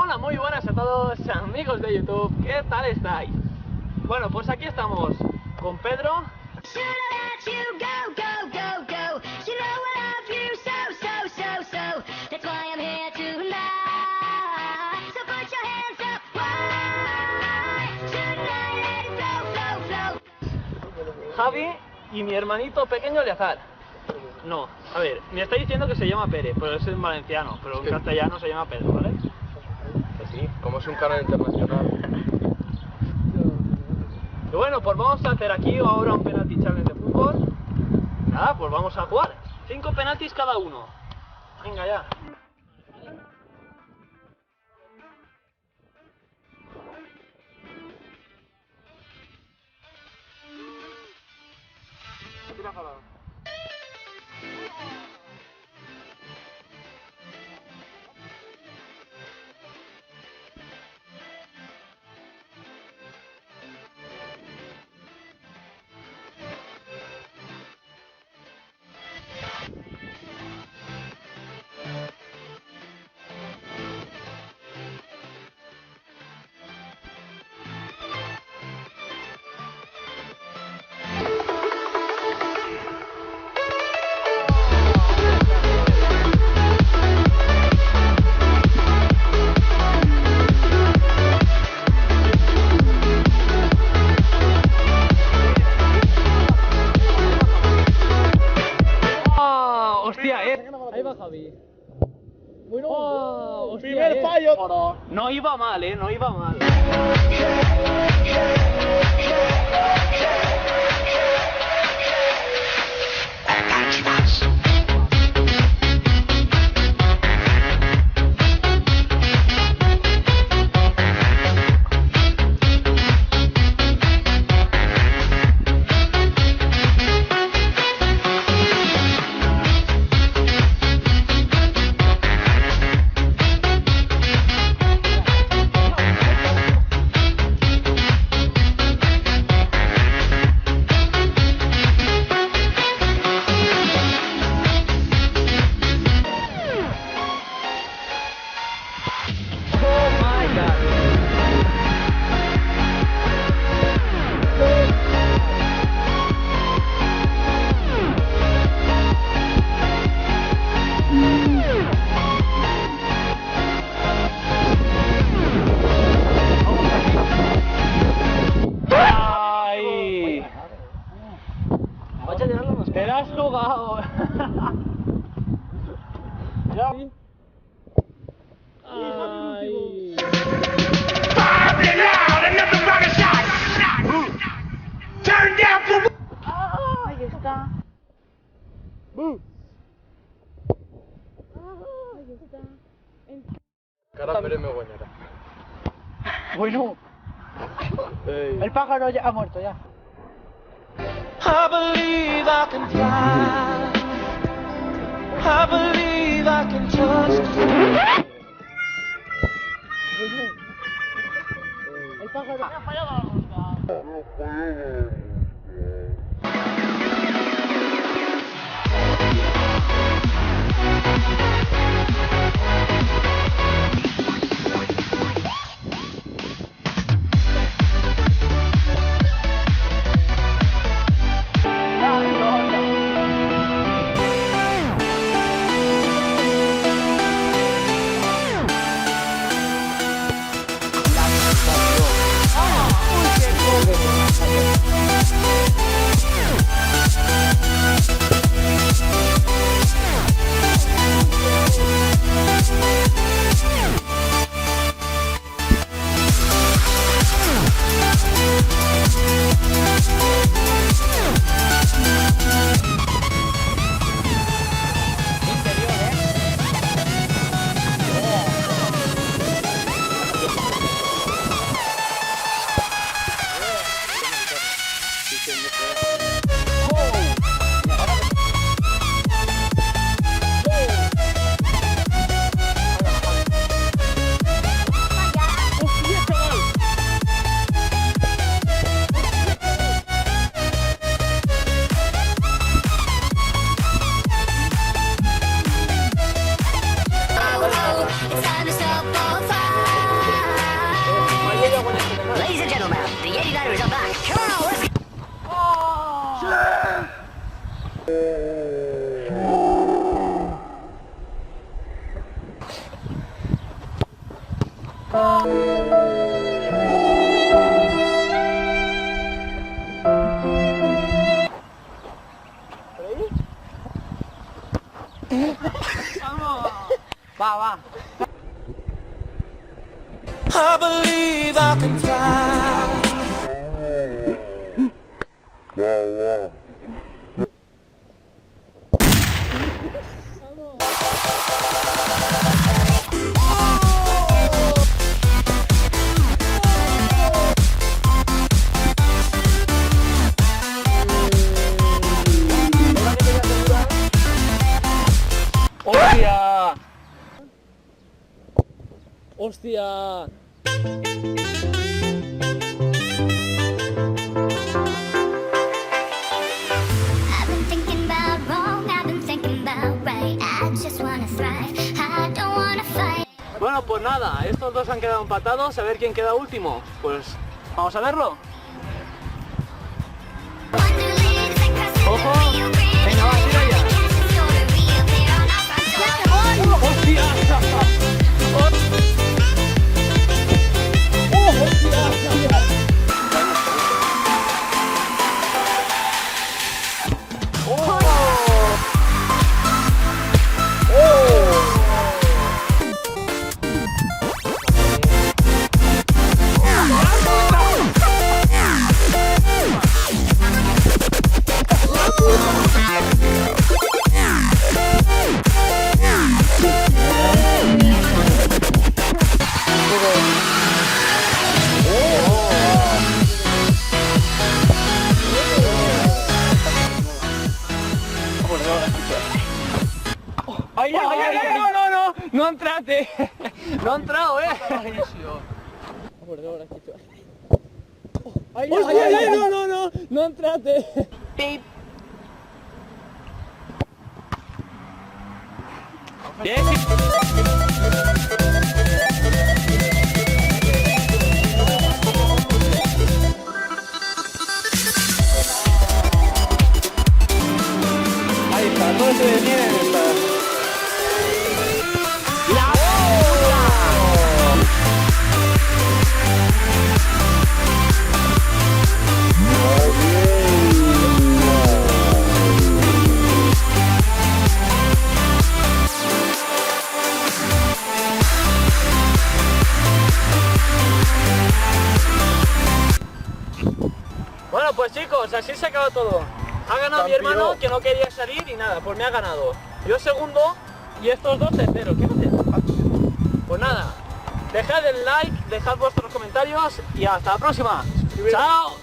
Hola, muy buenas a todos amigos de YouTube, ¿qué tal estáis? Bueno, pues aquí estamos con Pedro Javi y mi hermanito pequeño Eleazar. No, a ver, me está diciendo que se llama Pere, pero es en valenciano, pero en castellano se llama Pedro, ¿vale? Que sí, como es un canal internacional. Y bueno, pues vamos a hacer aquí ahora un penalty challenge de fútbol. Nada, pues vamos a jugar. 5 penaltis cada uno. Venga ya. Ahí va Javi. Bueno, Hostia, primer fallo. No iba mal, no iba mal. ¡Te la has jugado! Ya. Ay. Ahí está. Ahí está. Cara Pérez me guañará. Bueno, el pájaro ya ha muerto ya. I believe I can fly. I believe I can trust. El pájaro ha fallado la rosca. It's time to stop on fire. Va, va. I believe I can fly. ¡Hostia! ¡Hostia! I've been thinking about wrong, I've been thinking about right. I just wanna thrive, I don't wanna fight. Bueno, pues nada, estos dos han quedado empatados. A ver quién queda último. Pues vamos a verlo. ¡Ojo! Venga, va, tira ya. ¡Hostia! ¡Ay, ay, ay, ay! ¡No, no, no! ¡No entrate! ¡No ha entrado, eh! ¡Ay, ay, ay! ¡No, no, no! ¡No entrate! ¡Pip! Bien, ahí está, todo se detiene en esta. Bueno, pues chicos, así se acabó todo. Ha ganado mi hermano, que no quería salir y nada, pues me ha ganado. Yo segundo y estos dos terceros. ¿Qué haces? Pues nada, dejad el like, dejad vuestros comentarios y hasta la próxima. ¡Chao!